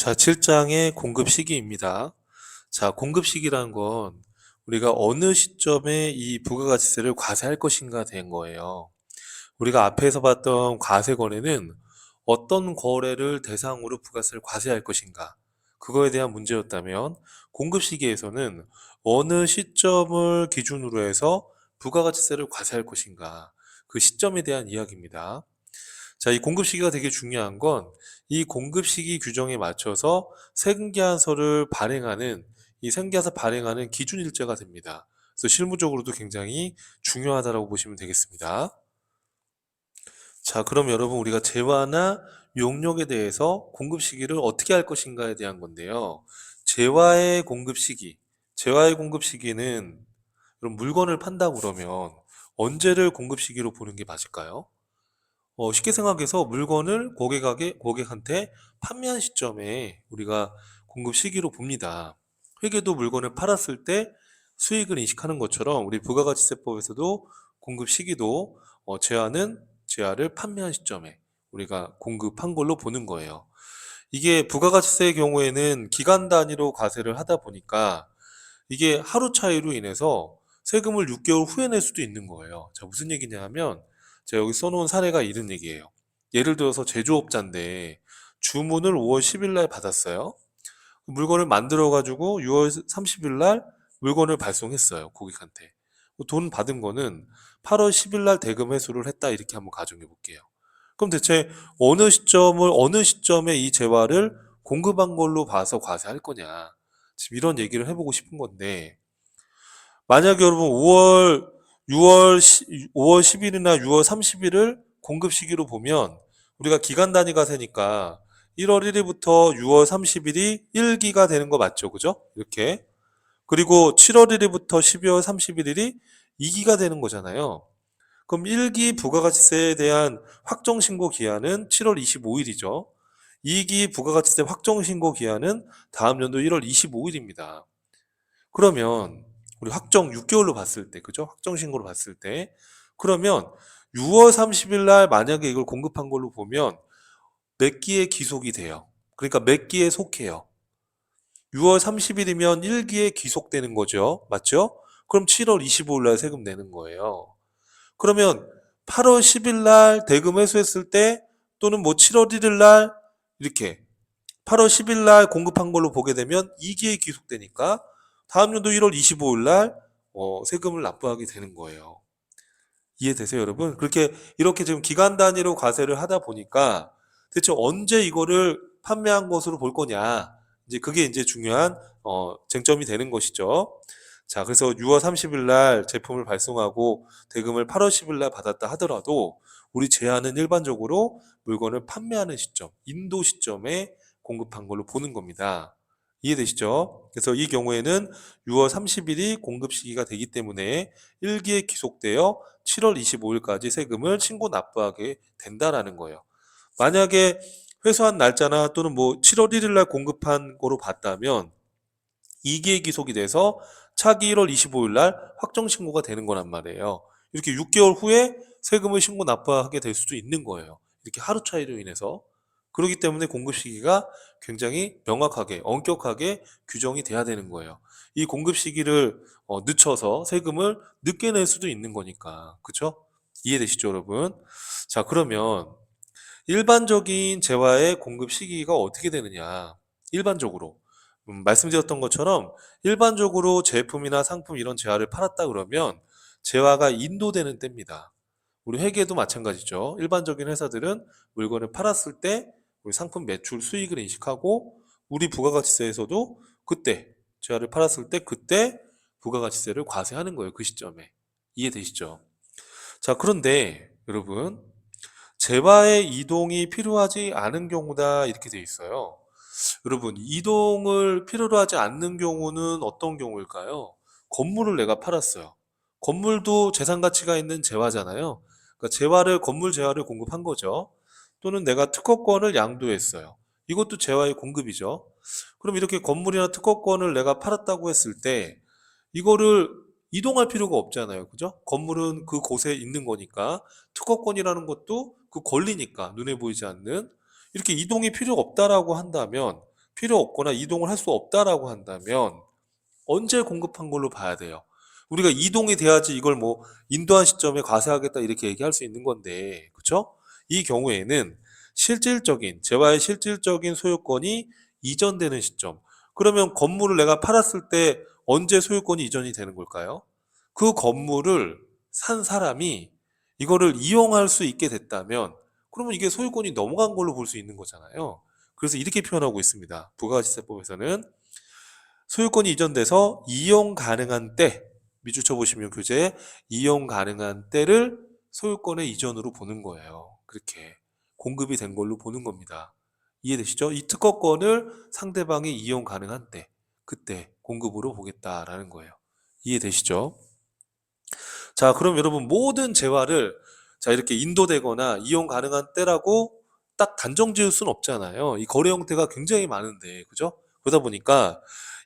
자, 7장의 공급 시기입니다. 자, 공급 시기란 건 우리가 어느 시점에 이 부가가치세를 과세할 것인가 된 거예요. 우리가 앞에서 봤던 과세권에는 어떤 거래를 대상으로 부가세를 과세할 것인가, 그거에 대한 문제였다면, 공급 시기에서는 어느 시점을 기준으로 해서 부가가치세를 과세할 것인가, 그 시점에 대한 이야기입니다. 자, 이 공급 시기가 되게 중요한 건 이 공급 시기 규정에 맞춰서 생계환서를 발행하는, 이 생계환서 발행하는 기준 일자가 됩니다. 그래서 실무적으로도 굉장히 중요하다고 보시면 되겠습니다. 자, 그럼 여러분, 우리가 재화나 용역에 대해서 공급 시기를 어떻게 할 것인가에 대한 건데요. 재화의 공급 시기, 재화의 공급 시기는 그럼 물건을 판다 그러면 언제를 공급 시기로 보는 게 맞을까요? 쉽게 생각해서 물건을 고객한테 판매한 시점에 우리가 공급 시기로 봅니다. 회계도 물건을 팔았을 때 수익을 인식하는 것처럼 우리 부가가치세법에서도 공급 시기도 제화를 판매한 시점에 우리가 공급한 걸로 보는 거예요. 이게 부가가치세의 경우에는 기간 단위로 과세를 하다 보니까 이게 하루 차이로 인해서 세금을 6개월 후에 낼 수도 있는 거예요. 자, 무슨 얘기냐 하면 제가 여기 써놓은 사례가 이런 얘기예요. 예를 들어서 제조업자인데 주문을 5월 10일 날 받았어요. 물건을 만들어 가지고 6월 30일 날 물건을 발송했어요, 고객한테. 돈 받은 거는 8월 10일 날 대금 회수를 했다, 이렇게 한번 가정해 볼게요. 그럼 대체 어느 시점에 이 재화를 공급한 걸로 봐서 과세할 거냐, 지금 이런 얘기를 해보고 싶은 건데, 만약에 여러분 5월 10일이나 6월 30일을 공급 시기로 보면 우리가 기간 단위 과세니까 1월 1일부터 6월 30일이 1기가 되는 거 맞죠? 그죠? 이렇게. 그리고 7월 1일부터 12월 31일이 2기가 되는 거잖아요. 그럼 1기 부가가치세에 대한 확정신고 기한은 7월 25일이죠. 2기 부가가치세 확정신고 기한은 다음 연도 1월 25일입니다. 그러면 우리 확정 6개월로 봤을 때, 그죠? 확정 신고로 봤을 때, 그러면 6월 30일 날 만약에 이걸 공급한 걸로 보면 몇 기에 기속이 돼요. 그러니까 몇 기에 속해요. 6월 30일이면 1기에 귀속되는 거죠. 맞죠? 그럼 7월 25일 날 세금 내는 거예요. 그러면 8월 10일 날 대금 회수했을 때, 또는 뭐 7월 1일 날 이렇게 8월 10일 날 공급한 걸로 보게 되면 2기에 귀속되니까 다음 연도 1월 25일 날 세금을 납부하게 되는 거예요. 이해되세요, 여러분? 이렇게 지금 기간 단위로 과세를 하다 보니까 대체 언제 이거를 판매한 것으로 볼 거냐, 이제 그게 이제 중요한 쟁점이 되는 것이죠. 자, 그래서 6월 30일 날 제품을 발송하고 대금을 8월 10일 날 받았다 하더라도 우리 제한은 일반적으로 물건을 판매하는 시점, 인도 시점에 공급한 걸로 보는 겁니다. 이해되시죠? 그래서 이 경우에는 6월 30일이 공급 시기가 되기 때문에 1기에 기속되어 7월 25일까지 세금을 신고 납부하게 된다라는 거예요. 만약에 회수한 날짜나 또는 뭐 7월 1일 날 공급한 거로 봤다면 2기에 기속이 돼서 차기 1월 25일 날 확정 신고가 되는 거란 말이에요. 이렇게 6개월 후에 세금을 신고 납부하게 될 수도 있는 거예요. 이렇게 하루 차이로 인해서. 그렇기 때문에 공급 시기가 굉장히 명확하게, 엄격하게 규정이 돼야 되는 거예요. 이 공급 시기를 늦춰서 세금을 늦게 낼 수도 있는 거니까. 그쵸? 이해되시죠, 여러분? 자, 그러면 일반적인 재화의 공급 시기가 어떻게 되느냐? 일반적으로. 말씀드렸던 것처럼 일반적으로 제품이나 상품 이런 재화를 팔았다 그러면 재화가 인도되는 때입니다. 우리 회계도 마찬가지죠. 일반적인 회사들은 물건을 팔았을 때 우리 상품 매출 수익을 인식하고 우리 부가가치세에서도 그때 재화를 팔았을 때 그때 부가가치세를 과세하는 거예요. 그 시점에. 이해되시죠? 자, 그런데 여러분, 재화의 이동이 필요하지 않은 경우다, 이렇게 돼 있어요. 여러분, 이동을 필요로 하지 않는 경우는 어떤 경우일까요? 건물을 내가 팔았어요. 건물도 재산 가치가 있는 재화잖아요. 그러니까 건물 재화를 공급한 거죠. 또는 내가 특허권을 양도했어요. 이것도 재화의 공급이죠. 그럼 이렇게 건물이나 특허권을 내가 팔았다고 했을 때 이거를 이동할 필요가 없잖아요. 그죠? 건물은 그 곳에 있는 거니까, 특허권이라는 것도 그 권리니까, 눈에 보이지 않는, 이렇게 이동이 필요 없다라고 한다면 필요 없거나 이동을 할 수 없다라고 한다면 언제 공급한 걸로 봐야 돼요? 우리가 이동이 돼야지 이걸 뭐 인도한 시점에 과세하겠다 이렇게 얘기할 수 있는 건데, 그쵸? 이 경우에는 재화의 실질적인 소유권이 이전되는 시점. 그러면 건물을 내가 팔았을 때 언제 소유권이 이전이 되는 걸까요? 그 건물을 산 사람이 이거를 이용할 수 있게 됐다면, 그러면 이게 소유권이 넘어간 걸로 볼 수 있는 거잖아요. 그래서 이렇게 표현하고 있습니다. 부가가치세법에서는 소유권이 이전돼서 이용 가능한 때, 밑줄 보시면 교재 이용 가능한 때를 소유권의 이전으로 보는 거예요. 그렇게 공급이 된 걸로 보는 겁니다. 이해되시죠? 이 특허권을 상대방이 이용 가능한 때, 그때 공급으로 보겠다라는 거예요. 이해되시죠? 자, 그럼 여러분 모든 재화를 자 이렇게 인도되거나 이용 가능한 때라고 딱 단정 지을 수는 없잖아요. 이 거래 형태가 굉장히 많은데, 그죠? 그러다 보니까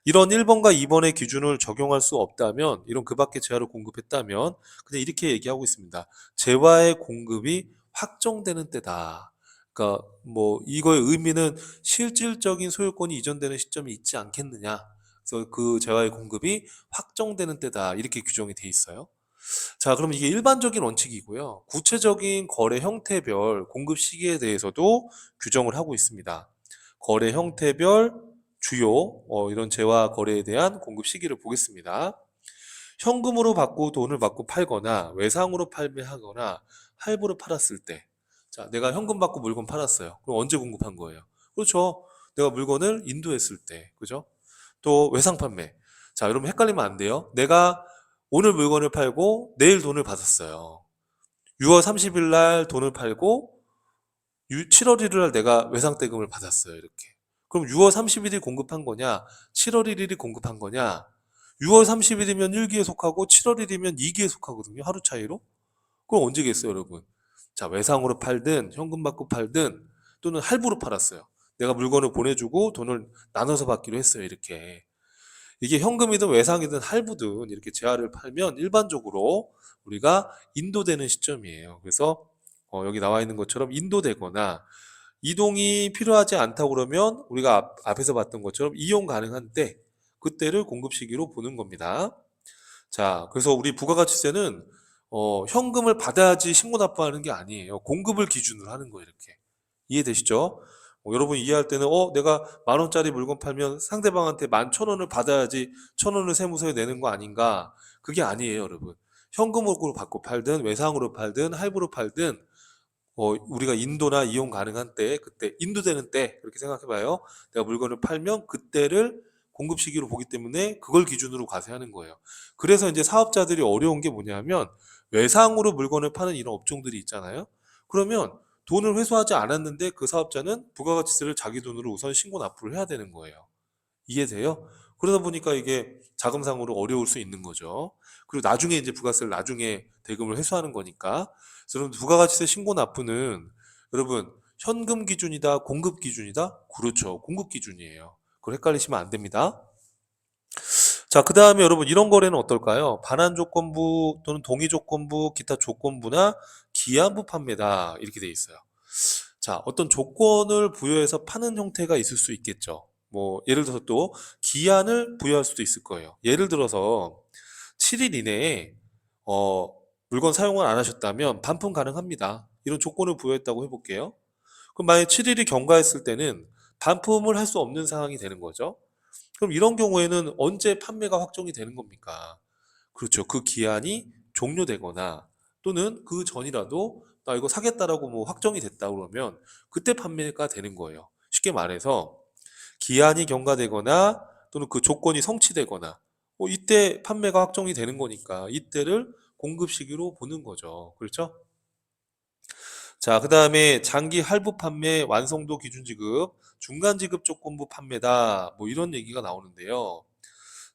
이런 1번과 2번의 기준을 적용할 수 없다면, 이런 그 밖의 재화를 공급했다면 그냥 이렇게 얘기하고 있습니다. 재화의 공급이 확정되는 때다. 그러니까 뭐 이거의 의미는 실질적인 소유권이 이전되는 시점이 있지 않겠느냐. 그래서 그 재화의 공급이 확정되는 때다. 이렇게 규정이 돼 있어요. 자, 그럼 이게 일반적인 원칙이고요. 구체적인 거래 형태별 공급 시기에 대해서도 규정을 하고 있습니다. 거래 형태별 주요 이런 재화 거래에 대한 공급 시기를 보겠습니다. 현금으로 받고 돈을 받고 팔거나 외상으로 판매하거나 할부로 팔았을 때, 자, 내가 현금 받고 물건 팔았어요. 그럼 언제 공급한 거예요? 그렇죠. 내가 물건을 인도했을 때, 그죠? 또 외상 판매. 자, 여러분 헷갈리면 안 돼요. 내가 오늘 물건을 팔고 내일 돈을 받았어요. 6월 30일 날 돈을 팔고 7월 1일 날 내가 외상대금을 받았어요. 이렇게. 그럼 6월 30일이 공급한 거냐? 7월 1일이 공급한 거냐? 6월 30일이면 1기에 속하고 7월 1일이면 2기에 속하거든요. 하루 차이로. 그럼 언제겠어요, 여러분? 자, 외상으로 팔든 현금 받고 팔든 또는 할부로 팔았어요. 내가 물건을 보내주고 돈을 나눠서 받기로 했어요. 이렇게. 이게 현금이든 외상이든 할부든 이렇게 재화를 팔면 일반적으로 우리가 인도되는 시점이에요. 그래서 여기 나와 있는 것처럼 인도되거나 이동이 필요하지 않다고 그러면 우리가 앞에서 봤던 것처럼 이용 가능한 때, 그때를 공급 시기로 보는 겁니다. 자, 그래서 우리 부가가치세는 현금을 받아야지 신고 납부하는 게 아니에요. 공급을 기준으로 하는 거예요. 이렇게. 이해되시죠? 여러분 이해할 때는 내가 10,000원짜리 물건 팔면 상대방한테 11,000원을 받아야지 1,000원을 세무서에 내는 거 아닌가? 그게 아니에요, 여러분. 현금으로 받고 팔든 외상으로 팔든 할부로 팔든 우리가 인도나 이용 가능한 때, 그때 인도되는 때 그렇게 생각해봐요. 내가 물건을 팔면 그때를 공급 시기로 보기 때문에 그걸 기준으로 과세하는 거예요. 그래서 이제 사업자들이 어려운 게 뭐냐면 외상으로 물건을 파는 이런 업종들이 있잖아요. 그러면 돈을 회수하지 않았는데 그 사업자는 부가가치세를 자기 돈으로 우선 신고 납부를 해야 되는 거예요. 이해돼요? 그러다 보니까 이게 자금상으로 어려울 수 있는 거죠. 그리고 나중에 이제 부가세를 나중에 대금을 회수하는 거니까. 그래서 여러분 부가가치세 신고 납부는 여러분 현금 기준이다, 공급 기준이다? 그렇죠. 공급 기준이에요. 그걸 헷갈리시면 안 됩니다. 자, 그 다음에 여러분 이런 거래는 어떨까요? 반환 조건부 또는 동의 조건부, 기타 조건부나 기한부 판매다 이렇게 돼 있어요. 자, 어떤 조건을 부여해서 파는 형태가 있을 수 있겠죠. 뭐 예를 들어서 또 기한을 부여할 수도 있을 거예요. 예를 들어서 7일 이내에 물건 사용을 안 하셨다면 반품 가능합니다. 이런 조건을 부여했다고 해볼게요. 그럼 만약 7일이 경과했을 때는 반품을 할 수 없는 상황이 되는 거죠. 그럼 이런 경우에는 언제 판매가 확정이 되는 겁니까? 그렇죠. 그 기한이 종료되거나 또는 그 전이라도 나 이거 사겠다라고 뭐 확정이 됐다 그러면 그때 판매가 되는 거예요. 쉽게 말해서 기한이 경과되거나 또는 그 조건이 성취되거나 이때 판매가 확정이 되는 거니까 이때를 공급 시기로 보는 거죠. 그렇죠? 자, 그 다음에 장기 할부 판매, 완성도 기준 지급, 중간 지급 조건부 판매다. 뭐 이런 얘기가 나오는데요.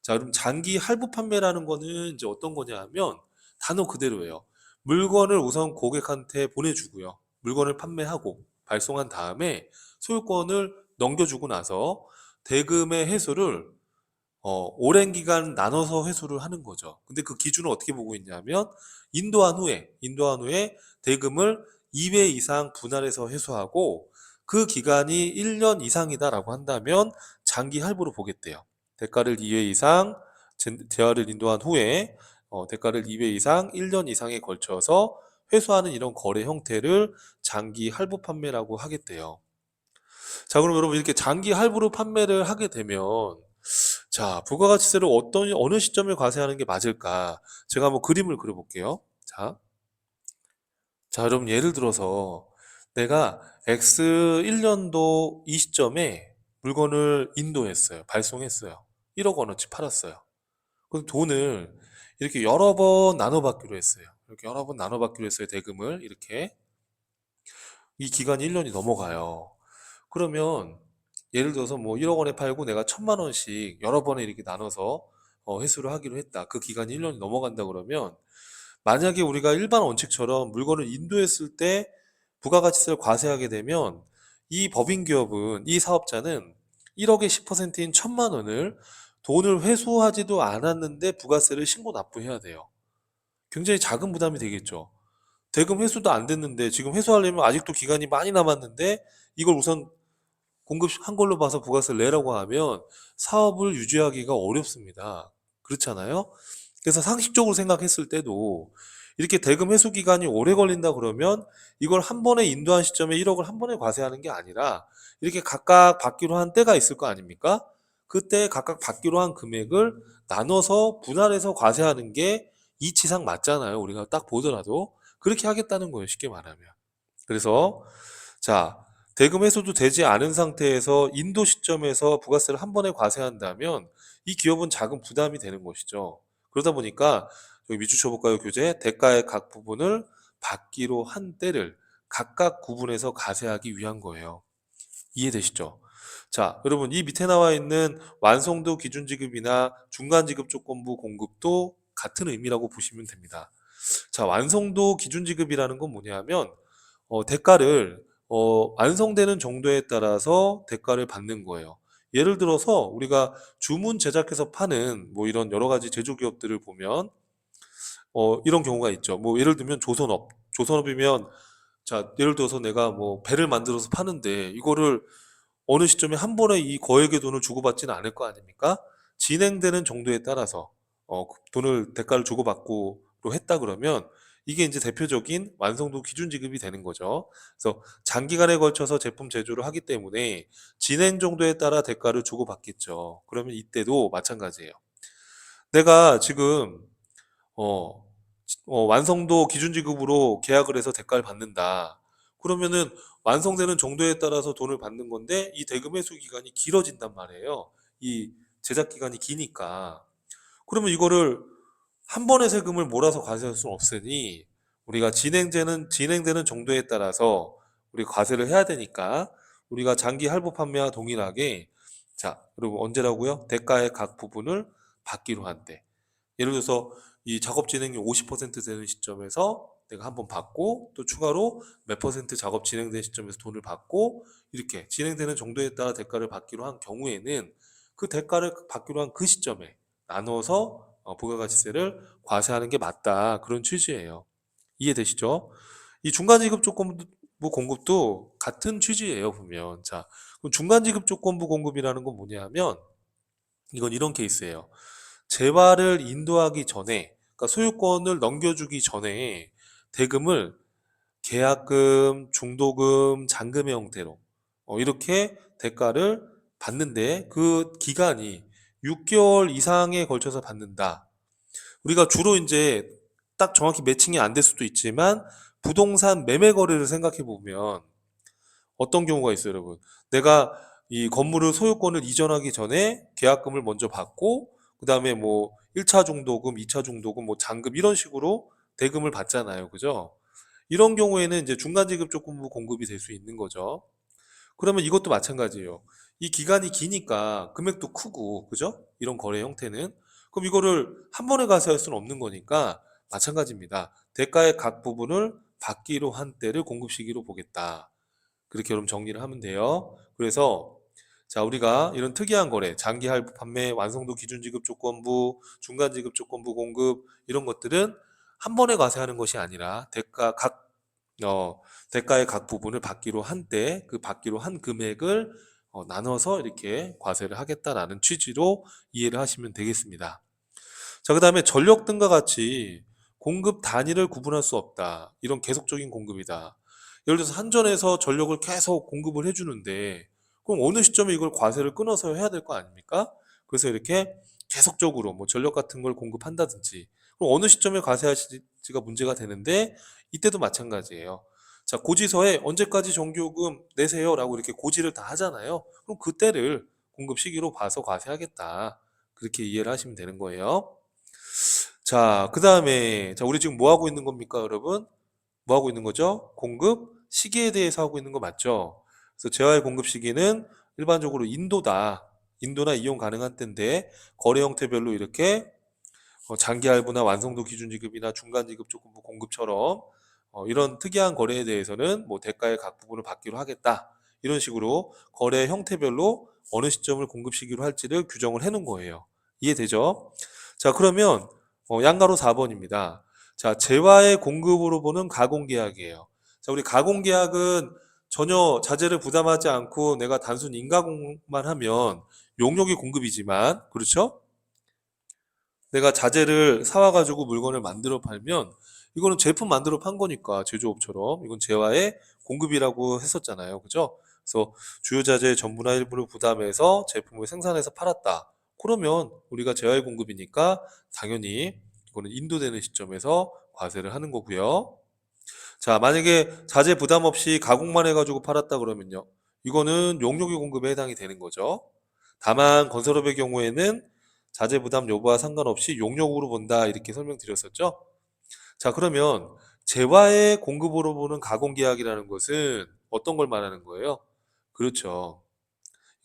자, 그럼 장기 할부 판매라는 거는 이제 어떤 거냐 하면 단어 그대로예요. 물건을 우선 고객한테 보내주고요. 물건을 판매하고 발송한 다음에 소유권을 넘겨주고 나서 대금의 회수를 오랜 기간 나눠서 회수를 하는 거죠. 근데 그 기준을 어떻게 보고 있냐면 인도한 후에 대금을 2회 이상 분할해서 회수하고 그 기간이 1년 이상이다라고 한다면 장기 할부로 보겠대요. 대가를 2회 이상 재활을 인도한 후에 대가를 2회 이상 1년 이상에 걸쳐서 회수하는 이런 거래 형태를 장기 할부 판매라고 하겠대요. 자, 그럼 여러분 이렇게 장기 할부로 판매를 하게 되면 자, 부가가치세를 어느 시점에 과세하는 게 맞을까? 제가 한번 그림을 그려볼게요. 자, 여러분 예를 들어서 내가 X 1년도 이 시점에 물건을 인도했어요. 발송했어요. 1억 원어치 팔았어요. 그럼 돈을 이렇게 여러 번 나눠받기로 했어요. 이렇게 여러 번 나눠받기로 했어요. 대금을 이렇게. 이 기간이 1년이 넘어가요. 그러면 예를 들어서 뭐 1억 원에 팔고 내가 1,000만 원씩 여러 번에 이렇게 나눠서 회수를 하기로 했다. 그 기간이 1년이 넘어간다 그러면 만약에 우리가 일반 원칙처럼 물건을 인도했을 때 부가가치세를 과세하게 되면 이 법인기업은 이 사업자는 1억의 10%인 1,000만 원을 돈을 회수하지도 않았는데 부가세를 신고 납부해야 돼요. 굉장히 작은 부담이 되겠죠. 대금 회수도 안 됐는데 지금 회수하려면 아직도 기간이 많이 남았는데 이걸 우선 공급한 걸로 봐서 부가세를 내라고 하면 사업을 유지하기가 어렵습니다. 그렇잖아요? 그래서 상식적으로 생각했을 때도 이렇게 대금 회수 기간이 오래 걸린다 그러면 이걸 한 번에 인도한 시점에 1억을 한 번에 과세하는 게 아니라 이렇게 각각 받기로 한 때가 있을 거 아닙니까? 그때 각각 받기로 한 금액을 나눠서 분할해서 과세하는 게 이치상 맞잖아요. 우리가 딱 보더라도 그렇게 하겠다는 거예요. 쉽게 말하면. 그래서 자, 대금 회수도 되지 않은 상태에서 인도 시점에서 부가세를 한 번에 과세한다면 이 기업은 작은 부담이 되는 것이죠. 그러다 보니까 여기 밑줄 쳐볼까요, 교재? 대가의 각 부분을 받기로 한 때를 각각 구분해서 과세하기 위한 거예요. 이해되시죠? 자, 여러분 이 밑에 나와 있는 완성도 기준 지급이나 중간 지급 조건부 공급도 같은 의미라고 보시면 됩니다. 자, 완성도 기준 지급이라는 건 뭐냐면 대가를 완성되는 정도에 따라서 대가를 받는 거예요. 예를 들어서 우리가 주문 제작해서 파는 뭐 이런 여러 가지 제조기업들을 보면 이런 경우가 있죠. 뭐 예를 들면 조선업, 조선업이면 자, 예를 들어서 내가 뭐 배를 만들어서 파는데 이거를 어느 시점에 한 번에 이 거액의 돈을 주고받지는 않을 거 아닙니까? 진행되는 정도에 따라서 그 돈을 대가를 주고받고로 했다 그러면 이게 이제 대표적인 완성도 기준 지급이 되는 거죠. 그래서 장기간에 걸쳐서 제품 제조를 하기 때문에 진행 정도에 따라 대가를 주고받겠죠. 그러면 이때도 마찬가지예요. 내가 지금 어, 완성도 기준 지급으로 계약을 해서 대가를 받는다. 그러면은 완성되는 정도에 따라서 돈을 받는 건데 이 대금 회수 기간이 길어진단 말이에요. 이 제작 기간이 기니까. 그러면 이거를 한 번에 세금을 몰아서 과세할 수는 없으니 우리가 진행되는 정도에 따라서 우리 과세를 해야 되니까 우리가 장기 할부 판매와 동일하게 자, 그리고 언제라고요? 대가의 각 부분을 받기로 한대. 예를 들어서 이 작업 진행률 50% 되는 시점에서 내가 한번 받고 또 추가로 몇 퍼센트 작업 진행된 시점에서 돈을 받고 이렇게 진행되는 정도에 따라 대가를 받기로 한 경우에는 그 대가를 받기로 한 그 시점에 나눠서 부가가치세를 과세하는 게 맞다. 그런 취지예요. 이해되시죠? 이 중간지급 조건부 공급도 같은 취지예요, 보면. 자, 그럼 중간지급 조건부 공급이라는 건 뭐냐면 이건 이런 케이스예요. 재화를 인도하기 전에, 그러니까 소유권을 넘겨주기 전에 대금을 계약금, 중도금, 잔금의 형태로 이렇게 대가를 받는데 그 기간이 6개월 이상에 걸쳐서 받는다. 우리가 주로 이제 딱 정확히 매칭이 안 될 수도 있지만 부동산 매매 거래를 생각해 보면 어떤 경우가 있어요, 여러분? 내가 이 건물을 소유권을 이전하기 전에 계약금을 먼저 받고 그다음에 뭐 1차 중도금, 2차 중도금, 뭐 잔금 이런 식으로 대금을 받잖아요. 그죠? 이런 경우에는 이제 중간 지급 조건부 공급이 될 수 있는 거죠. 그러면 이것도 마찬가지예요. 이 기간이 기니까 금액도 크고, 그죠? 이런 거래 형태는. 그럼 이거를 한 번에 과세할 수는 없는 거니까 마찬가지입니다. 대가의 각 부분을 받기로 한 때를 공급 시기로 보겠다. 그렇게 여러분 정리를 하면 돼요. 그래서 자, 우리가 이런 특이한 거래, 장기 할부 판매, 완성도 기준 지급 조건부, 중간 지급 조건부 공급 이런 것들은 한 번에 과세하는 것이 아니라 대가 각 대가의 각 부분을 받기로 한 때 그 받기로 한 금액을 나눠서 이렇게 과세를 하겠다라는 취지로 이해를 하시면 되겠습니다. 자, 그다음에 전력 등과 같이 공급 단위를 구분할 수 없다. 이런 계속적인 공급이다. 예를 들어서 한전에서 전력을 계속 공급을 해주는데 그럼 어느 시점에 이걸 과세를 끊어서 해야 될 거 아닙니까? 그래서 이렇게 계속적으로 뭐 전력 같은 걸 공급한다든지 그럼 어느 시점에 과세하실지가 문제가 되는데 이때도 마찬가지예요. 자, 고지서에 언제까지 정기요금 내세요라고 이렇게 고지를 다 하잖아요. 그럼 그때를 공급 시기로 봐서 과세하겠다. 그렇게 이해를 하시면 되는 거예요. 자, 그 다음에, 자, 우리 지금 뭐 하고 있는 겁니까, 여러분? 뭐 하고 있는 거죠? 공급 시기에 대해서 하고 있는 거 맞죠? 그래서 재화의 공급 시기는 일반적으로 인도다. 인도나 이용 가능한 때인데, 거래 형태별로 이렇게 장기 할부나 완성도 기준 지급이나 중간 지급 조건부 공급처럼 이런 특이한 거래에 대해서는 뭐 대가의 각 부분을 받기로 하겠다. 이런 식으로 거래 형태별로 어느 시점을 공급 시기로 할지를 규정을 해놓은 거예요. 이해되죠? 자, 그러면 양가로 4번입니다. 자, 재화의 공급으로 보는 가공계약이에요. 자, 우리 가공계약은 전혀 자재를 부담하지 않고 내가 단순 인가공만 하면 용역이 공급이지만, 그렇죠? 내가 자재를 사와가지고 물건을 만들어 팔면 이거는 제품 만들어 판 거니까 제조업처럼 이건 재화의 공급이라고 했었잖아요. 그죠? 그래서 주요 자재의 전부나 일부를 부담해서 제품을 생산해서 팔았다. 그러면 우리가 재화의 공급이니까 당연히 이거는 인도되는 시점에서 과세를 하는 거고요. 자, 만약에 자재 부담 없이 가공만 해가지고 팔았다 그러면요. 이거는 용역의 공급에 해당이 되는 거죠. 다만 건설업의 경우에는 자재 부담 여부와 상관없이 용역으로 본다 이렇게 설명드렸었죠. 자, 그러면 재화의 공급으로 보는 가공계약이라는 것은 어떤 걸 말하는 거예요? 그렇죠.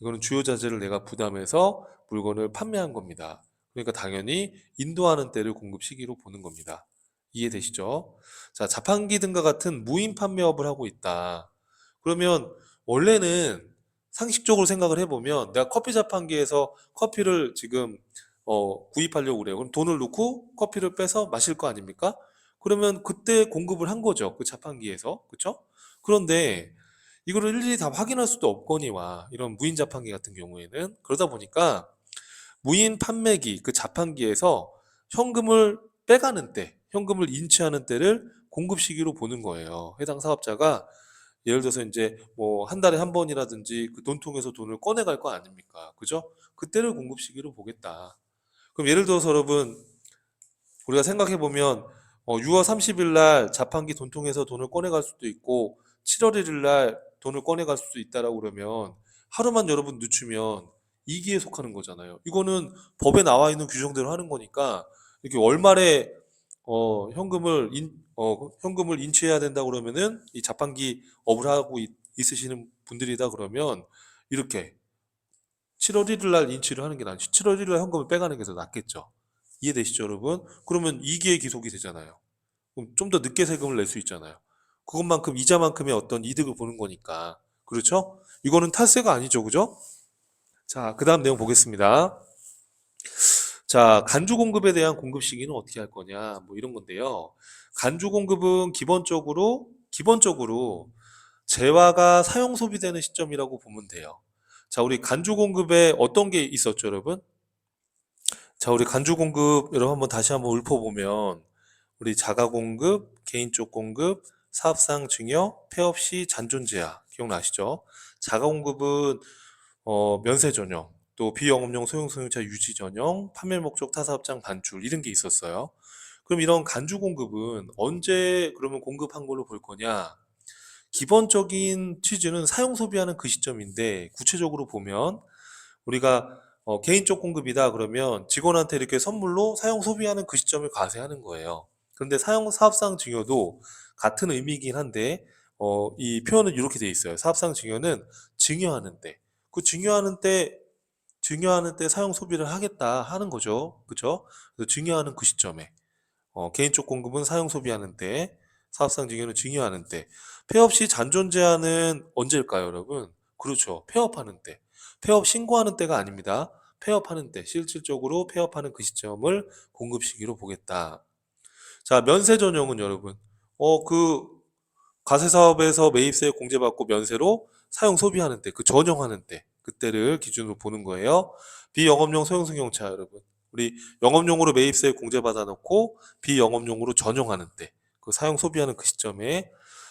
이거는 주요 자재를 내가 부담해서 물건을 판매한 겁니다. 그러니까 당연히 인도하는 때를 공급 시기로 보는 겁니다. 이해되시죠? 자, 자판기 등과 같은 무인 판매업을 하고 있다. 그러면 원래는 상식적으로 생각을 해보면 내가 커피 자판기에서 커피를 지금 구입하려고 그래요. 그럼 돈을 넣고 커피를 빼서 마실 거 아닙니까? 그러면 그때 공급을 한 거죠. 그 자판기에서. 그쵸? 그런데 이거를 일일이 다 확인할 수도 없거니와 이런 무인 자판기 같은 경우에는 그러다 보니까 무인 판매기 그 자판기에서 현금을 빼가는 때, 현금을 인출하는 때를 공급 시기로 보는 거예요. 해당 사업자가 예를 들어서 이제 뭐 한 달에 한 번이라든지 그 돈통에서 돈을 꺼내갈 거 아닙니까? 그죠? 그때를 공급 시기로 보겠다. 그럼 예를 들어서 여러분 우리가 생각해 보면 6월 30일 날 자판기 돈통에서 돈을 꺼내갈 수도 있고 7월 1일 날 돈을 꺼내갈 수도 있다라고 그러면 하루만 여러분 늦추면 이기에 속하는 거잖아요. 이거는 법에 나와 있는 규정대로 하는 거니까 이렇게 월말에 현금을 인출해야 된다 그러면은 이 자판기 업을 하고 있으시는 분들이다 그러면 이렇게 7월 1일 날 인출을 하는 게 낫지. 7월 1일 날 현금을 빼가는 게 더 낫겠죠. 이해되시죠, 여러분? 그러면 이기에 기속이 되잖아요. 그럼 좀 더 늦게 세금을 낼 수 있잖아요. 그것만큼 이자만큼의 어떤 이득을 보는 거니까. 그렇죠? 이거는 탈세가 아니죠, 그죠? 자, 그 다음 내용 보겠습니다. 자, 간주 공급에 대한 공급 시기는 어떻게 할 거냐, 뭐 이런 건데요. 간주 공급은 기본적으로 재화가 사용 소비되는 시점이라고 보면 돼요. 자, 우리 간주 공급에 어떤 게 있었죠, 여러분? 자, 우리 간주 공급 여러분 한번 다시 한번 읊어보면 우리 자가 공급, 개인 쪽 공급, 사업상 증여, 폐업 시 잔존 제한 기억나시죠? 자가 공급은 면세 전형, 또 비영업용 소형소형차 유지 전형, 판매 목적 타사업장 반출 이런 게 있었어요. 그럼 이런 간주 공급은 언제 그러면 공급한 걸로 볼 거냐? 기본적인 취지는 사용 소비하는 그 시점인데 구체적으로 보면 우리가 개인적 공급이다 그러면 직원한테 이렇게 선물로 사용 소비하는 그 시점을 과세하는 거예요. 그런데 사용 사업상 증여도 같은 의미이긴 한데 이 표현은 이렇게 돼 있어요. 사업상 증여는 증여하는 때, 그 증여하는 때 사용 소비를 하겠다 하는 거죠. 그렇죠? 그래서 증여하는 그 시점에 개인적 공급은 사용 소비하는 때, 사업상 증여는 증여하는 때, 폐업 시 잔존 제한은 언제일까요, 여러분? 그렇죠. 폐업하는 때. 폐업 신고하는 때가 아닙니다. 폐업하는 때, 실질적으로 폐업하는 그 시점을 공급 시기로 보겠다. 자, 면세 전형은 여러분, 그 가세사업에서 매입세 공제받고 면세로 사용 소비하는 때, 그 전용하는 때, 그때를 기준으로 보는 거예요. 비영업용 소형 승용차 여러분. 우리 영업용으로 매입세 공제받아 놓고 비영업용으로 전용하는 때, 그 사용 소비하는 그 시점에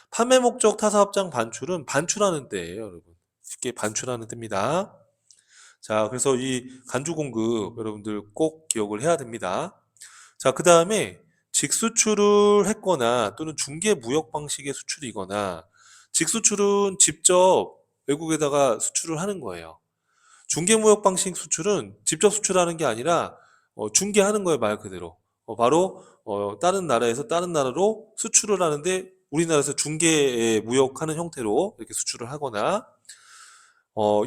판매 목적 타사업장 반출은 반출하는 때예요, 여러분. 쉽게 반출하는 때입니다. 자, 그래서 이 간주 공급 여러분들 꼭 기억을 해야 됩니다. 자, 그 다음에 직수출을 했거나 또는 중개 무역 방식의 수출이거나 직수출은 직접 외국에다가 수출을 하는 거예요. 중개 무역 방식 수출은 직접 수출하는 게 아니라 중개하는 거예요, 말 그대로. 바로 다른 나라에서 다른 나라로 수출을 하는데 우리나라에서 중개 무역하는 형태로 이렇게 수출을 하거나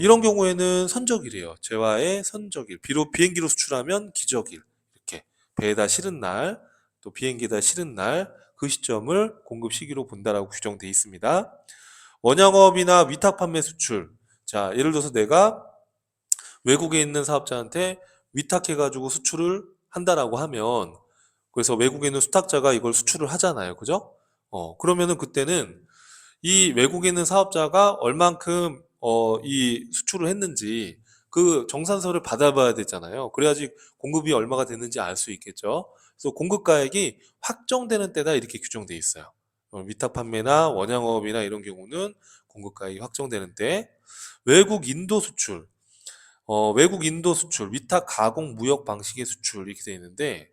이런 경우에는 선적일이에요. 재화의 선적일. 비록 비행기로 수출하면 기적일. 이렇게 배에다 실은 날, 또 비행기에다 실은 날, 그 시점을 공급 시기로 본다라고 규정되어 있습니다. 원양업이나 위탁 판매 수출. 자, 예를 들어서 내가 외국에 있는 사업자한테 위탁해가지고 수출을 한다라고 하면, 그래서 외국에 있는 수탁자가 이걸 수출을 하잖아요. 그죠? 그러면은 그때는 이 외국에 있는 사업자가 얼만큼 이 수출을 했는지 그 정산서를 받아봐야 되잖아요. 그래야지 공급이 얼마가 됐는지 알 수 있겠죠. 그래서 공급가액이 확정되는 때다 이렇게 규정돼 있어요. 위탁 판매나 원양업이나 이런 경우는 공급가액이 확정되는 때. 외국 인도 수출, 외국 인도 수출, 위탁 가공 무역 방식의 수출 이렇게 돼 있는데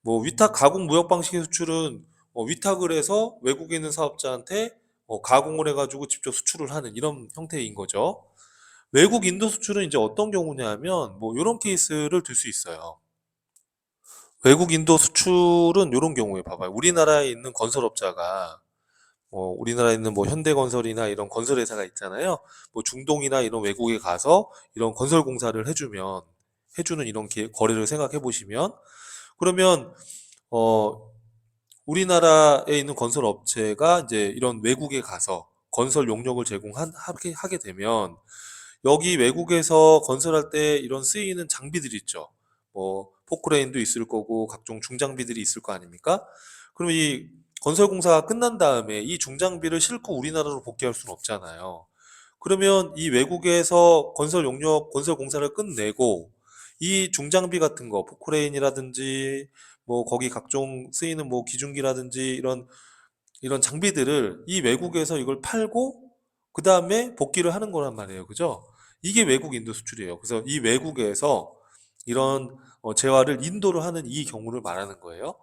뭐 위탁 가공 무역 방식의 수출은 위탁을 해서 외국에 있는 사업자한테 가공을 해가지고 직접 수출을 하는 이런 형태인 거죠. 외국 인도 수출은 이제 어떤 경우냐면 뭐 이런 케이스를 들 수 있어요. 외국 인도 수출은 이런 경우에 봐봐요. 우리나라에 있는 건설업자가 우리나라에 있는 뭐 현대건설이나 이런 건설회사가 있잖아요. 뭐 중동이나 이런 외국에 가서 이런 건설 공사를 해주는 이런 거래를 생각해 보시면 그러면 어, 우리나라에 있는 건설 업체가 이제 이런 외국에 가서 건설 용역을 하게 되면 여기 외국에서 건설할 때 이런 쓰이는 장비들 있죠. 뭐 포크레인도 있을 거고 각종 중장비들이 있을 거 아닙니까? 그럼 이 건설 공사가 끝난 다음에 이 중장비를 싣고 우리나라로 복귀할 수는 없잖아요. 그러면 이 외국에서 건설 공사를 끝내고 이 중장비 같은 거, 포크레인이라든지 뭐 거기 각종 쓰이는 뭐 기중기라든지 이런 장비들을 이 외국에서 이걸 팔고 그 다음에 복귀를 하는 거란 말이에요. 그죠? 이게 외국 인도 수출이에요. 그래서 이 외국에서 이런 재화를 인도를 하는 이 경우를 말하는 거예요.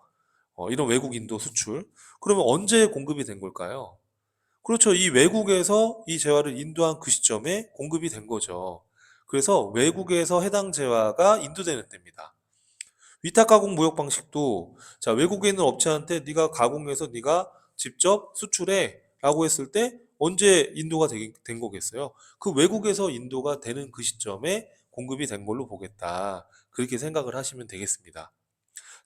이런 외국 인도 수출. 그러면 언제 공급이 된 걸까요? 그렇죠. 이 외국에서 이 재화를 인도한 그 시점에 공급이 된 거죠. 그래서 외국에서 해당 재화가 인도되는 때입니다. 위탁 가공 무역 방식도 자 외국에 있는 업체한테 네가 가공해서 네가 직접 수출해라고 했을 때 언제 인도가 된 거겠어요? 그 외국에서 인도가 되는 그 시점에 공급이 된 걸로 보겠다. 그렇게 생각을 하시면 되겠습니다.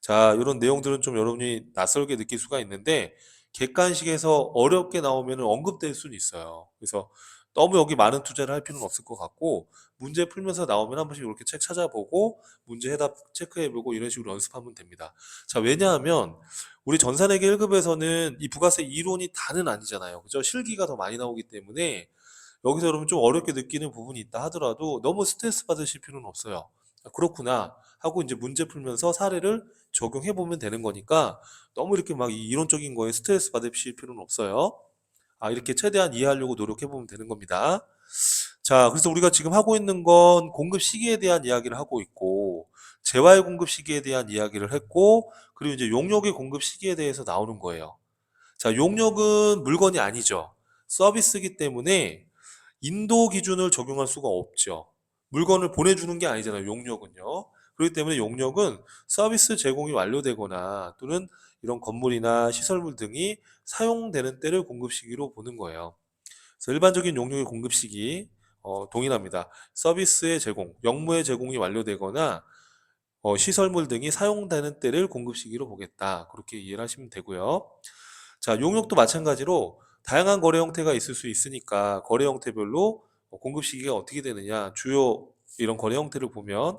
자, 이런 내용들은 좀 여러분이 낯설게 느낄 수가 있는데 객관식에서 어렵게 나오면 언급될 수는 있어요. 그래서 너무 여기 많은 투자를 할 필요는 없을 것 같고 문제 풀면서 나오면 한 번씩 이렇게 책 찾아보고 문제 해답 체크해보고 이런 식으로 연습하면 됩니다. 자, 왜냐하면 우리 전산회계 1급에서는 이 부가세 이론이 다는 아니잖아요. 그죠? 실기가 더 많이 나오기 때문에 여기서 여러분 좀 어렵게 느끼는 부분이 있다 하더라도 너무 스트레스 받으실 필요는 없어요. 아, 그렇구나 하고 이제 문제 풀면서 사례를 적용해 보면 되는 거니까 너무 이렇게 막 이 이론적인 거에 스트레스 받으실 필요는 없어요. 아, 이렇게 최대한 이해하려고 노력해 보면 되는 겁니다. 자, 그래서 우리가 지금 하고 있는 건 공급 시기에 대한 이야기를 하고 있고, 재화의 공급 시기에 대한 이야기를 했고, 그리고 이제 용역의 공급 시기에 대해서 나오는 거예요. 자, 용역은 물건이 아니죠. 서비스이기 때문에 인도 기준을 적용할 수가 없죠. 물건을 보내주는 게 아니잖아요, 용역은요. 그렇기 때문에 용역은 서비스 제공이 완료되거나 또는 이런 건물이나 시설물 등이 사용되는 때를 공급 시기로 보는 거예요. 그래서 일반적인 용역의 공급 시기 동일합니다. 서비스의 제공, 역무의 제공이 완료되거나 시설물 등이 사용되는 때를 공급 시기로 보겠다. 그렇게 이해를 하시면 되고요. 자, 용역도 마찬가지로 다양한 거래 형태가 있을 수 있으니까 거래 형태별로 공급 시기가 어떻게 되느냐 주요 이런 거래 형태를 보면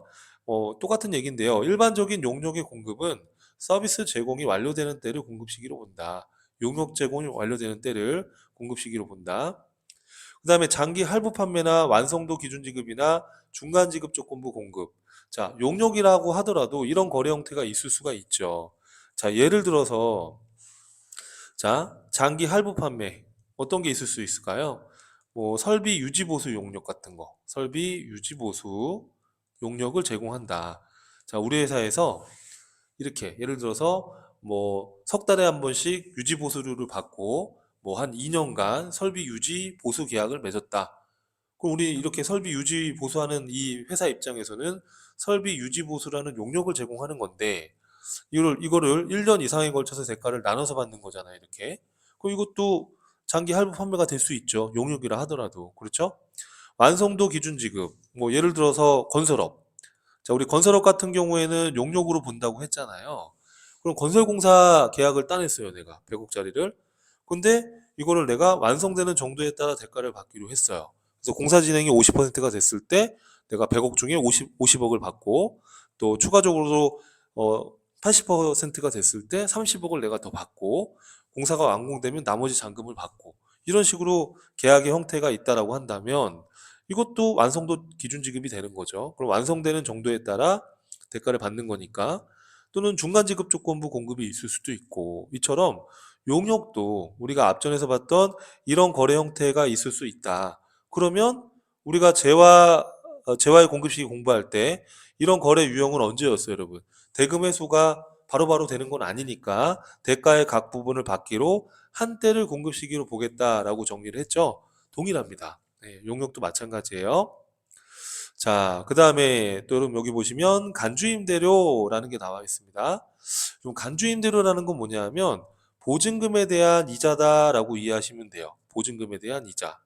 똑같은 얘기인데요. 일반적인 용역의 공급은 서비스 제공이 완료되는 때를 공급 시기로 본다. 용역 제공이 완료되는 때를 공급 시기로 본다. 그 다음에 장기 할부 판매나 완성도 기준 지급이나 중간 지급 조건부 공급. 자, 용역이라고 하더라도 이런 거래 형태가 있을 수가 있죠. 자, 예를 들어서 자, 장기 할부 판매 어떤 게 있을 수 있을까요? 뭐 설비 유지 보수 용역 같은 거. 설비 유지 보수 용역을 제공한다. 자, 우리 회사에서 이렇게 예를 들어서 뭐 석 달에 한 번씩 유지 보수료를 받고 뭐 한 2년간 설비 유지 보수 계약을 맺었다. 그럼 우리 이렇게 설비 유지 보수하는 이 회사 입장에서는 설비 유지 보수라는 용역을 제공하는 건데 이거를 1년 이상에 걸쳐서 대가를 나눠서 받는 거잖아요, 이렇게. 그럼 이것도 장기 할부 판매가 될 수 있죠. 용역이라 하더라도. 그렇죠? 완성도 기준 지급. 뭐 예를 들어서 건설업. 자, 우리 건설업 같은 경우에는 용역으로 본다고 했잖아요. 그럼 건설공사 계약을 따냈어요, 내가. 100억짜리를. 근데 이거를 내가 완성되는 정도에 따라 대가를 받기로 했어요. 그래서 공사 진행이 50%가 됐을 때 내가 100억 중에 50억을 받고 또 추가적으로 80%가 됐을 때 30억을 내가 더 받고 공사가 완공되면 나머지 잔금을 받고 이런 식으로 계약의 형태가 있다라고 한다면 이것도 완성도 기준 지급이 되는 거죠. 그럼 완성되는 정도에 따라 대가를 받는 거니까 또는 중간 지급 조건부 공급이 있을 수도 있고 이처럼 용역도 우리가 앞전에서 봤던 이런 거래 형태가 있을 수 있다. 그러면 우리가 재화의 공급 시기 공부할 때 이런 거래 유형은 언제였어요, 여러분? 대금 회수가 바로바로 되는 건 아니니까 대가의 각 부분을 받기로 한때를 공급 시기로 보겠다라고 정리를 했죠. 동일합니다. 네, 용역도 마찬가지예요. 자, 그 다음에 또 여러분 여기 보시면 간주임대료라는 게 나와 있습니다. 좀 간주임대료라는 건 뭐냐면 보증금에 대한 이자다라고 이해하시면 돼요. 보증금에 대한 이자.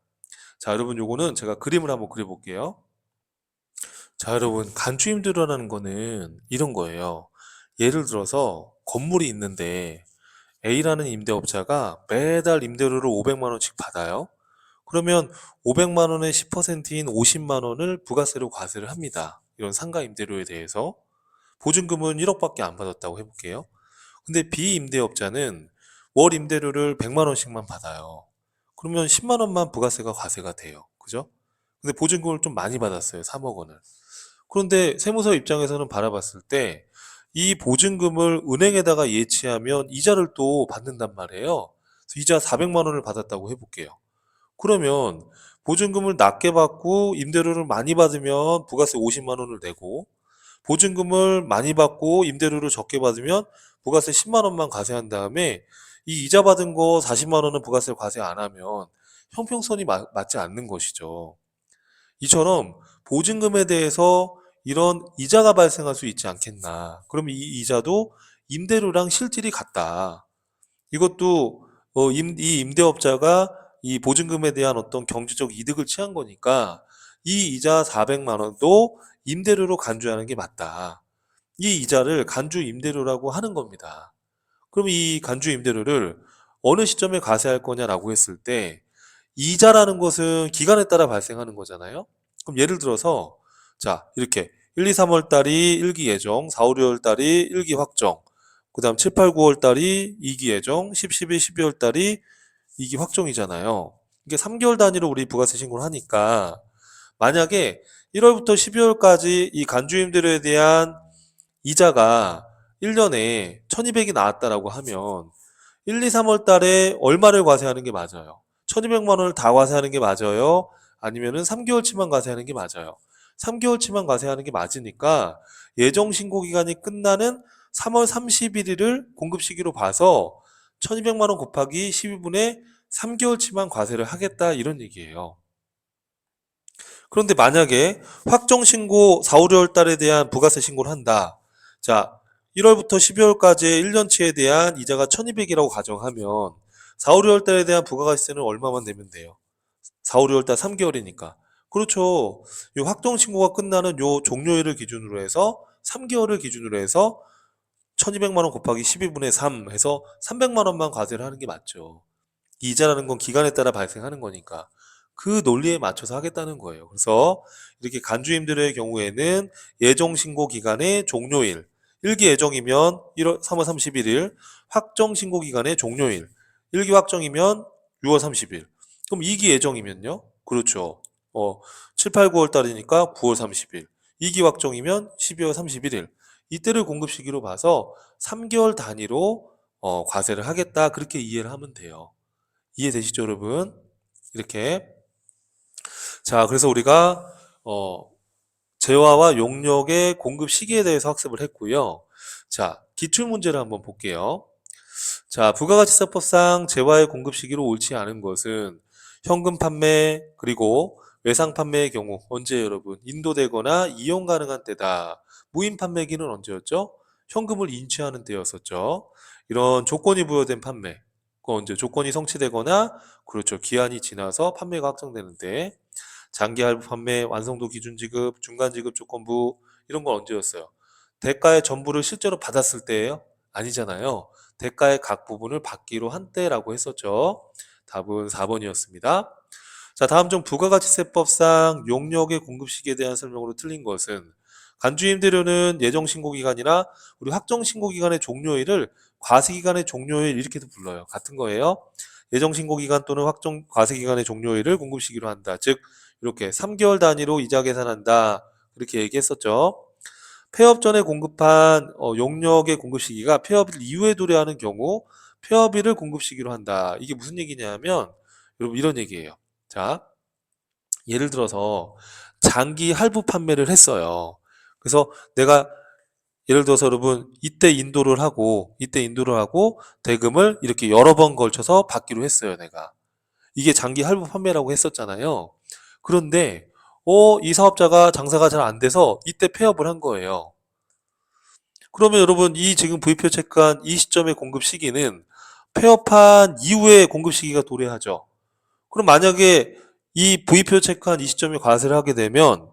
자, 여러분 요거는 제가 그림을 한번 그려볼게요. 자, 여러분 간주임대료라는 거는 이런 거예요. 예를 들어서 건물이 있는데 A라는 임대업자가 매달 임대료를 500만 원씩 받아요. 그러면 500만 원의 10%인 50만 원을 부가세로 과세를 합니다. 이런 상가 임대료에 대해서. 보증금은 1억밖에 안 받았다고 해볼게요. 근데 B 임대업자는 월 임대료를 100만 원씩만 받아요. 그러면 10만 원만 부가세가 과세가 돼요. 그죠? 근데 보증금을 좀 많이 받았어요. 3억 원을. 그런데 세무서 입장에서는 바라봤을 때 이 보증금을 은행에다가 예치하면 이자를 또 받는단 말이에요. 그래서 이자 400만 원을 받았다고 해볼게요. 그러면 보증금을 낮게 받고 임대료를 많이 받으면 부가세 50만 원을 내고 보증금을 많이 받고 임대료를 적게 받으면 부가세 10만 원만 과세한 다음에 이 이자 받은 거 40만 원은 부가세 과세 안 하면 형평성이 맞지 않는 것이죠. 이처럼 보증금에 대해서 이런 이자가 발생할 수 있지 않겠나. 그럼 이 이자도 임대료랑 실질이 같다. 이것도 이 임대업자가 이 보증금에 대한 어떤 경제적 이득을 취한 거니까 이 이자 400만 원도 임대료로 간주하는 게 맞다. 이 이자를 간주 임대료라고 하는 겁니다. 그럼 이 간주 임대료를 어느 시점에 과세할 거냐라고 했을 때 이자라는 것은 기간에 따라 발생하는 거잖아요. 그럼 예를 들어서 자 이렇게 1, 2, 3월 달이 1기 예정, 4, 5, 6월 달이 1기 확정, 그 다음 7, 8, 9월 달이 2기 예정, 10, 11, 12월 달이 2기 확정이잖아요. 이게 3개월 단위로 우리 부가세 신고를 하니까 만약에 1월부터 12월까지 이 간주임대료에 대한 이자가 1년에 1200이 나왔다라고 하면 1, 2, 3월 달에 얼마를 과세하는 게 맞아요? 1200만 원을 다 과세하는 게 맞아요? 아니면은 3개월치만 과세하는 게 맞아요? 3개월치만 과세하는 게 맞으니까 예정 신고 기간이 끝나는 3월 31일을 공급 시기로 봐서 1200만 원 곱하기 12분의 3개월치만 과세를 하겠다 이런 얘기예요. 그런데 만약에 확정 신고 4, 5, 6월 달에 대한 부가세 신고를 한다. 자, 1월부터 12월까지의 1년치에 대한 이자가 1200이라고 가정하면 4, 5, 6월 달에 대한 부가가치세는 얼마만 내면 돼요? 4, 5, 6월 달 3개월이니까. 그렇죠. 이 확정 신고가 끝나는 요 종료일을 기준으로 해서 3개월을 기준으로 해서 1200만 원 곱하기 12분의 3 해서 300만 원만 과세를 하는 게 맞죠. 이자라는 건 기간에 따라 발생하는 거니까 그 논리에 맞춰서 하겠다는 거예요. 그래서 이렇게 간주임들의 경우에는 예정 신고 기간의 종료일, 1기 예정이면 3월 31일, 확정 신고 기간의 종료일, 1기 확정이면 6월 30일. 그럼 2기 예정이면요? 그렇죠. 7, 8, 9월 달이니까 9월 30일. 2기 확정이면 12월 31일. 이때를 공급 시기로 봐서 3개월 단위로 과세를 하겠다. 그렇게 이해를 하면 돼요. 이해되시죠, 여러분? 이렇게. 자, 그래서 우리가 재화와 용역의 공급 시기에 대해서 학습을 했고요. 자, 기출 문제를 한번 볼게요. 자, 부가가치세법상 재화의 공급 시기로 옳지 않은 것은 현금 판매 그리고 외상 판매의 경우 언제 여러분? 인도되거나 이용 가능한 때다. 무인 판매기는 언제였죠? 현금을 인출하는 때였었죠. 이런 조건이 부여된 판매. 그 언제? 조건이 성취되거나 그렇죠. 기한이 지나서 판매가 확정되는 때. 장기 할부 판매, 완성도 기준 지급, 중간 지급 조건부 이런 건 언제였어요? 대가의 전부를 실제로 받았을 때예요? 아니잖아요. 대가의 각 부분을 받기로 한 때라고 했었죠. 답은 4번이었습니다. 자, 다음 중 부가가치세법상 용역의 공급 시기에 대한 설명으로 틀린 것은 간주임대료는 예정 신고 기간이나 우리 확정 신고 기간의 종료일을 과세 기간의 종료일 이렇게도 불러요. 같은 거예요. 예정 신고 기간 또는 확정 과세 기간의 종료일을 공급 시기로 한다. 즉 이렇게 3개월 단위로 이자 계산한다. 그렇게 얘기했었죠. 폐업 전에 공급한 용역의 공급 시기가 폐업일 이후에 도래하는 경우 폐업일을 공급 시기로 한다. 이게 무슨 얘기냐면 여러분 이런 얘기예요. 자, 예를 들어서 장기 할부 판매를 했어요. 그래서 내가 예를 들어서 여러분 이때 인도를 하고 대금을 이렇게 여러 번 걸쳐서 받기로 했어요, 내가. 이게 장기 할부 판매라고 했었잖아요. 그런데 이 사업자가 장사가 잘 안 돼서 이때 폐업을 한 거예요. 그러면 여러분 이 지금 V표 체크한 이 시점의 공급 시기는 폐업한 이후에 공급 시기가 도래하죠. 그럼 만약에 이 V표 체크한 이 시점에 과세를 하게 되면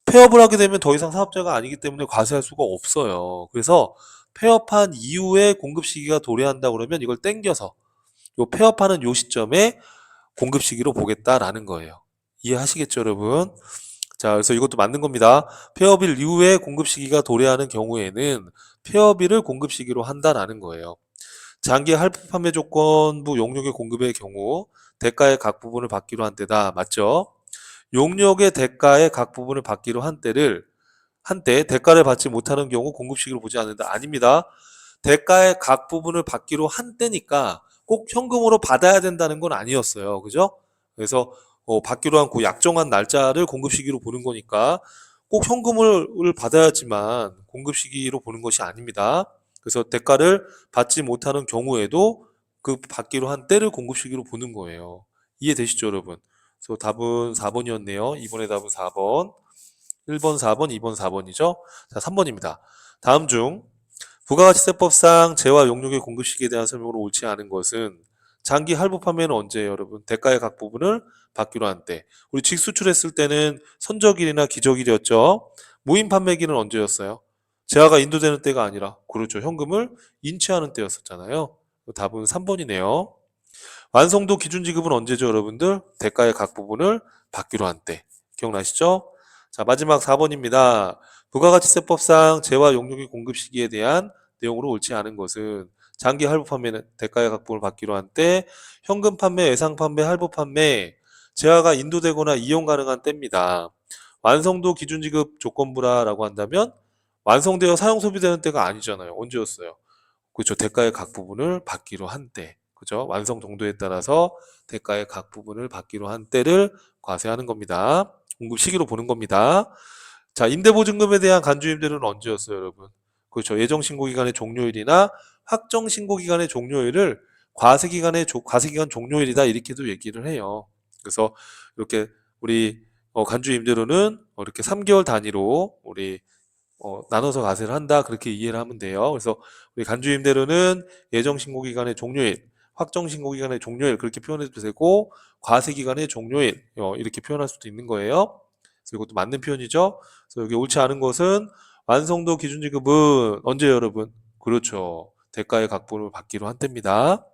폐업을 하게 되면 더 이상 사업자가 아니기 때문에 과세할 수가 없어요. 그래서 폐업한 이후에 공급 시기가 도래한다 그러면 이걸 땡겨서 요 폐업하는 요 시점에 공급 시기로 보겠다라는 거예요. 이해하시겠죠, 여러분? 자, 그래서 이것도 맞는 겁니다. 폐업일 이후에 공급 시기가 도래하는 경우에는 폐업일을 공급 시기로 한다라는 거예요. 장기 할부 판매 조건부 용역의 공급의 경우 대가의 각 부분을 받기로 한 때다. 맞죠? 용역의 대가의 각 부분을 받기로 한 때를 한때 대가를 받지 못하는 경우 공급 시기로 보지 않는다. 아닙니다. 대가의 각 부분을 받기로 한 때니까 꼭 현금으로 받아야 된다는 건 아니었어요. 그죠? 그래서 받기로 한 그 약정한 날짜를 공급 시기로 보는 거니까 꼭 현금을 받아야지만 공급 시기로 보는 것이 아닙니다. 그래서 대가를 받지 못하는 경우에도 그 받기로 한 때를 공급 시기로 보는 거예요. 이해되시죠, 여러분? 그래서 답은 4번이었네요. 이번에 답은 4번. 1번, 4번, 2번, 4번이죠. 자, 3번입니다. 다음 중 부가가치세법상 재와 용역의 공급 시기에 대한 설명으로 옳지 않은 것은 장기 할부 판매는 언제예요, 여러분? 대가의 각 부분을 받기로 한 때. 우리 직수출했을 때는 선적일이나 기적일이었죠. 무인 판매기는 언제였어요? 재화가 인도되는 때가 아니라 그렇죠. 현금을 인취하는 때였었잖아요. 답은 3번이네요. 완성도 기준 지급은 언제죠, 여러분들? 대가의 각 부분을 받기로 한 때. 기억나시죠? 자, 마지막 4번입니다. 부가가치세법상 재화 용역의 공급 시기에 대한 내용으로 옳지 않은 것은 장기 할부 판매는 대가의 각 부분을 받기로 한 때, 현금 판매, 예상 판매, 할부 판매, 재화가 인도되거나 이용 가능한 때입니다. 완성도 기준 지급 조건부라라고 한다면 완성되어 사용 소비되는 때가 아니잖아요. 언제였어요? 그렇죠. 대가의 각 부분을 받기로 한 때. 그죠? 완성 정도에 따라서 대가의 각 부분을 받기로 한 때를 과세하는 겁니다. 공급 시기로 보는 겁니다. 자, 임대보증금에 대한 간주임대료는 언제였어요, 여러분? 그렇죠. 예정신고기간의 종료일이나 확정신고기간의 종료일을 과세기간 종료일이다 이렇게도 얘기를 해요. 그래서 이렇게 우리 간주임대료는 이렇게 3개월 단위로 우리 나눠서 과세를 한다 그렇게 이해를 하면 돼요. 그래서 우리 간주임대료는 예정신고기간의 종료일, 확정신고기간의 종료일 그렇게 표현해도 되고 과세기간의 종료일 이렇게 표현할 수도 있는 거예요. 그래서 이것도 맞는 표현이죠. 그래서 여기 옳지 않은 것은 완성도 기준지급은 언제요, 여러분? 그렇죠. 대가의 각본을 받기로 한 때입니다.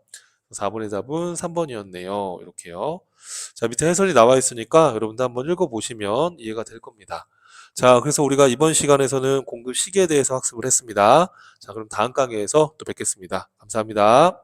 4번의 답은 3번이었네요. 이렇게요. 자, 밑에 해설이 나와 있으니까 여러분도 한번 읽어보시면 이해가 될 겁니다. 자, 그래서 우리가 이번 시간에서는 공급 시기에 대해서 학습을 했습니다. 자, 그럼 다음 강의에서 또 뵙겠습니다. 감사합니다.